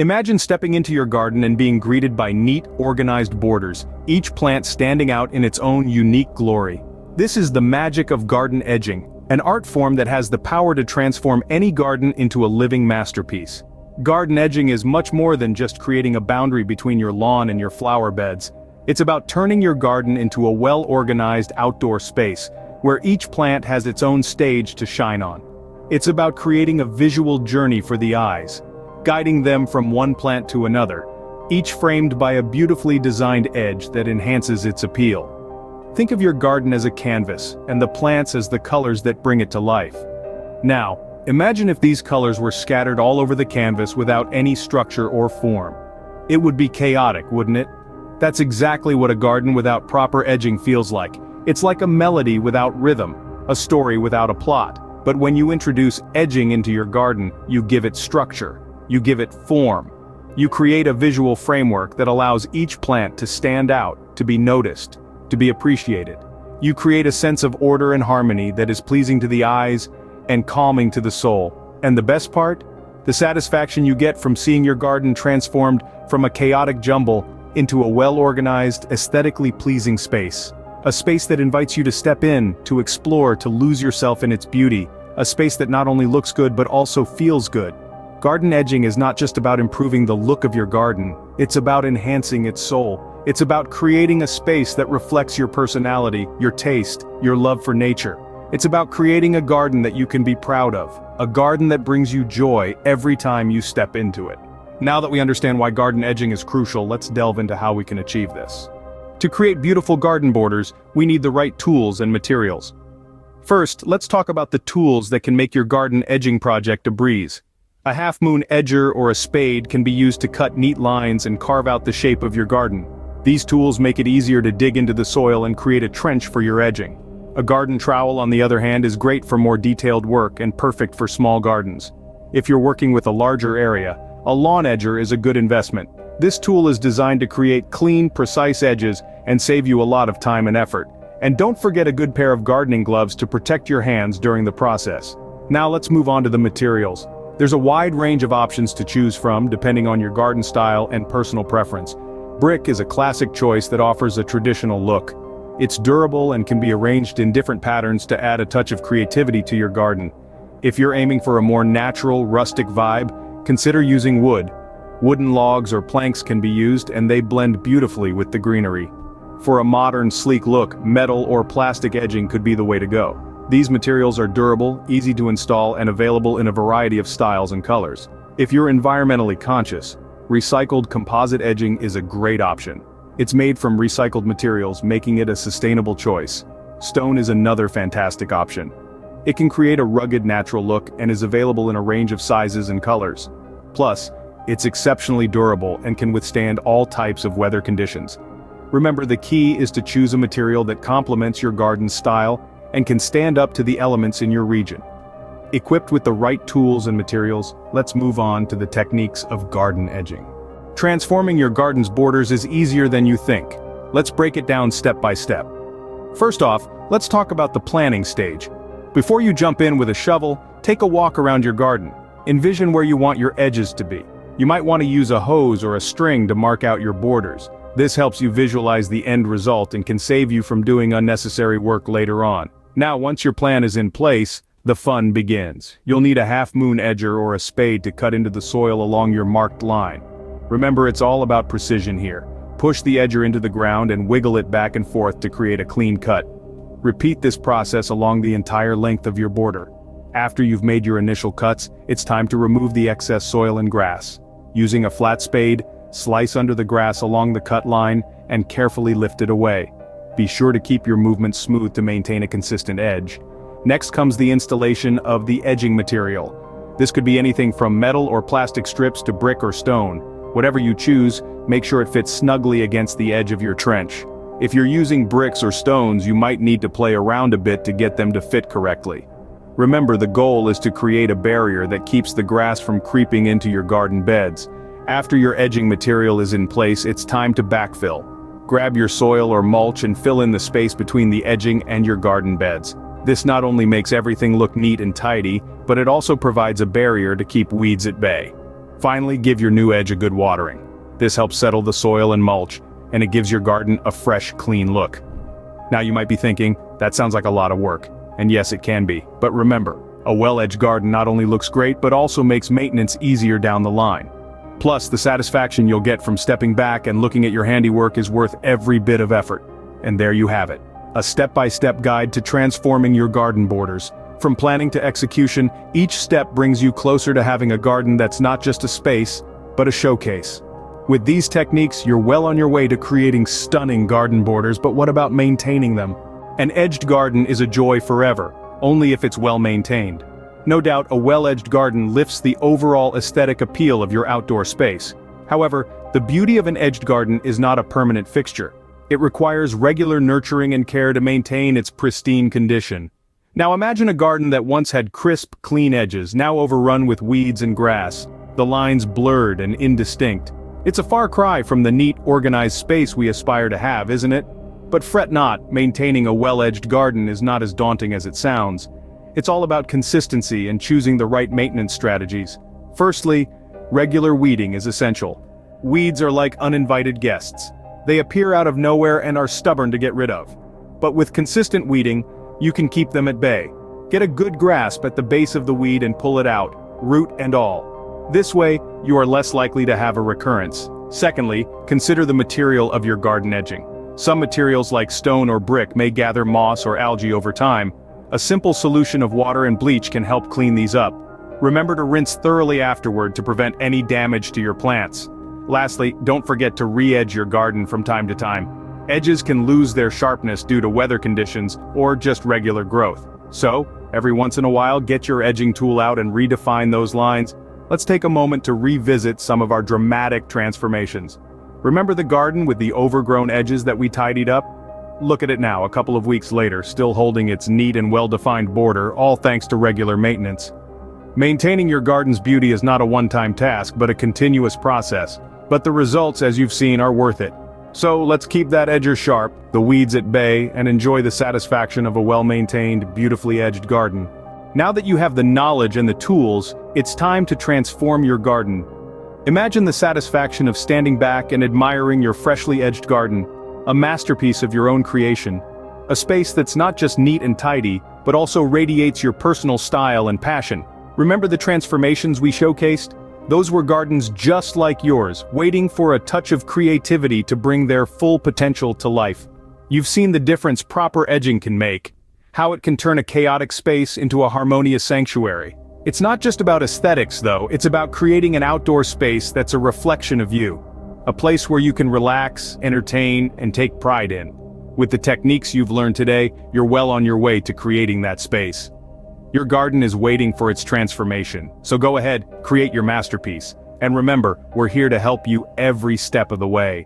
Imagine stepping into your garden and being greeted by neat, organized borders, each plant standing out in its own unique glory. This is the magic of garden edging, an art form that has the power to transform any garden into a living masterpiece. Garden edging is much more than just creating a boundary between your lawn and your flower beds. It's about turning your garden into a well-organized outdoor space, where each plant has its own stage to shine on. It's about creating a visual journey for the eyes, guiding them from one plant to another, each framed by a beautifully designed edge that enhances its appeal. Think of your garden as a canvas, and the plants as the colors that bring it to life. Now, imagine if these colors were scattered all over the canvas without any structure or form. It would be chaotic, wouldn't it? That's exactly what a garden without proper edging feels like. It's like a melody without rhythm, a story without a plot. But when you introduce edging into your garden, you give it structure. You give it form. You create a visual framework that allows each plant to stand out, to be noticed, to be appreciated. You create a sense of order and harmony that is pleasing to the eyes and calming to the soul. And the best part? The satisfaction you get from seeing your garden transformed from a chaotic jumble into a well-organized, aesthetically pleasing space. A space that invites you to step in, to explore, to lose yourself in its beauty. A space that not only looks good but also feels good. Garden edging is not just about improving the look of your garden, it's about enhancing its soul. It's about creating a space that reflects your personality, your taste, your love for nature. It's about creating a garden that you can be proud of, a garden that brings you joy every time you step into it. Now that we understand why garden edging is crucial, let's delve into how we can achieve this. To create beautiful garden borders, we need the right tools and materials. First, let's talk about the tools that can make your garden edging project a breeze. A half-moon edger or a spade can be used to cut neat lines and carve out the shape of your garden. These tools make it easier to dig into the soil and create a trench for your edging. A garden trowel, on the other hand, is great for more detailed work and perfect for small gardens. If you're working with a larger area, a lawn edger is a good investment. This tool is designed to create clean, precise edges and save you a lot of time and effort. And don't forget a good pair of gardening gloves to protect your hands during the process. Now let's move on to the materials. There's a wide range of options to choose from depending on your garden style and personal preference. Brick is a classic choice that offers a traditional look. It's durable and can be arranged in different patterns to add a touch of creativity to your garden. If you're aiming for a more natural, rustic vibe, consider using wood. Wooden logs or planks can be used and they blend beautifully with the greenery. For a modern, sleek look, metal or plastic edging could be the way to go. These materials are durable, easy to install, and available in a variety of styles and colors. If you're environmentally conscious, recycled composite edging is a great option. It's made from recycled materials, making it a sustainable choice. Stone is another fantastic option. It can create a rugged natural look and is available in a range of sizes and colors. Plus, it's exceptionally durable and can withstand all types of weather conditions. Remember, the key is to choose a material that complements your garden's style and can stand up to the elements in your region. Equipped with the right tools and materials, let's move on to the techniques of garden edging. Transforming your garden's borders is easier than you think. Let's break it down step by step. First off, let's talk about the planning stage. Before you jump in with a shovel, take a walk around your garden. Envision where you want your edges to be. You might want to use a hose or a string to mark out your borders. This helps you visualize the end result and can save you from doing unnecessary work later on. Now, once your plan is in place, the fun begins. You'll need a half-moon edger or a spade to cut into the soil along your marked line. Remember, it's all about precision here. Push the edger into the ground and wiggle it back and forth to create a clean cut. Repeat this process along the entire length of your border. After you've made your initial cuts, it's time to remove the excess soil and grass. Using a flat spade, slice under the grass along the cut line and carefully lift it away. Be sure to keep your movements smooth to maintain a consistent edge. Next comes the installation of the edging material. This could be anything from metal or plastic strips to brick or stone. Whatever you choose, make sure it fits snugly against the edge of your trench. If you're using bricks or stones, you might need to play around a bit to get them to fit correctly. Remember, the goal is to create a barrier that keeps the grass from creeping into your garden beds. After your edging material is in place, it's time to backfill. Grab your soil or mulch and fill in the space between the edging and your garden beds. This not only makes everything look neat and tidy, but it also provides a barrier to keep weeds at bay. Finally, give your new edge a good watering. This helps settle the soil and mulch, and it gives your garden a fresh, clean look. Now you might be thinking, that sounds like a lot of work. And yes, it can be. But remember, a well-edged garden not only looks great but also makes maintenance easier down the line. Plus, the satisfaction you'll get from stepping back and looking at your handiwork is worth every bit of effort. And there you have it. A step-by-step guide to transforming your garden borders. From planning to execution, each step brings you closer to having a garden that's not just a space, but a showcase. With these techniques, you're well on your way to creating stunning garden borders, but what about maintaining them? An edged garden is a joy forever, only if it's well maintained. No doubt, a well-edged garden lifts the overall aesthetic appeal of your outdoor space. However, the beauty of an edged garden is not a permanent fixture. It requires regular nurturing and care to maintain its pristine condition. Now imagine a garden that once had crisp, clean edges, now overrun with weeds and grass, the lines blurred and indistinct. It's a far cry from the neat, organized space we aspire to have, isn't it? But fret not, maintaining a well-edged garden is not as daunting as it sounds. It's all about consistency and choosing the right maintenance strategies. Firstly, regular weeding is essential. Weeds are like uninvited guests. They appear out of nowhere and are stubborn to get rid of. But with consistent weeding, you can keep them at bay. Get a good grasp at the base of the weed and pull it out, root and all. This way, you are less likely to have a recurrence. Secondly, consider the material of your garden edging. Some materials like stone or brick may gather moss or algae over time. A simple solution of water and bleach can help clean these up. Remember to rinse thoroughly afterward to prevent any damage to your plants. Lastly, don't forget to re-edge your garden from time to time. Edges can lose their sharpness due to weather conditions or just regular growth. So, every once in a while, get your edging tool out and redefine those lines. Let's take a moment to revisit some of our dramatic transformations. Remember the garden with the overgrown edges that we tidied up? Look at it now, a couple of weeks later, still holding its neat and well-defined border, all thanks to regular maintenance. Maintaining your garden's beauty is not a one-time task, but a continuous process. But the results, as you've seen, are worth it. So let's keep that edger sharp, the weeds at bay, and enjoy the satisfaction of a well-maintained, beautifully edged garden. Now that you have the knowledge and the tools, it's time to transform your garden. Imagine the satisfaction of standing back and admiring your freshly edged garden, a masterpiece of your own creation. A space that's not just neat and tidy, but also radiates your personal style and passion. Remember the transformations we showcased? Those were gardens just like yours, waiting for a touch of creativity to bring their full potential to life. You've seen the difference proper edging can make, how it can turn a chaotic space into a harmonious sanctuary. It's not just about aesthetics though, it's about creating an outdoor space that's a reflection of you. A place where you can relax, entertain, and take pride in. With the techniques you've learned today, you're well on your way to creating that space. Your garden is waiting for its transformation, so go ahead, create your masterpiece. And remember, we're here to help you every step of the way.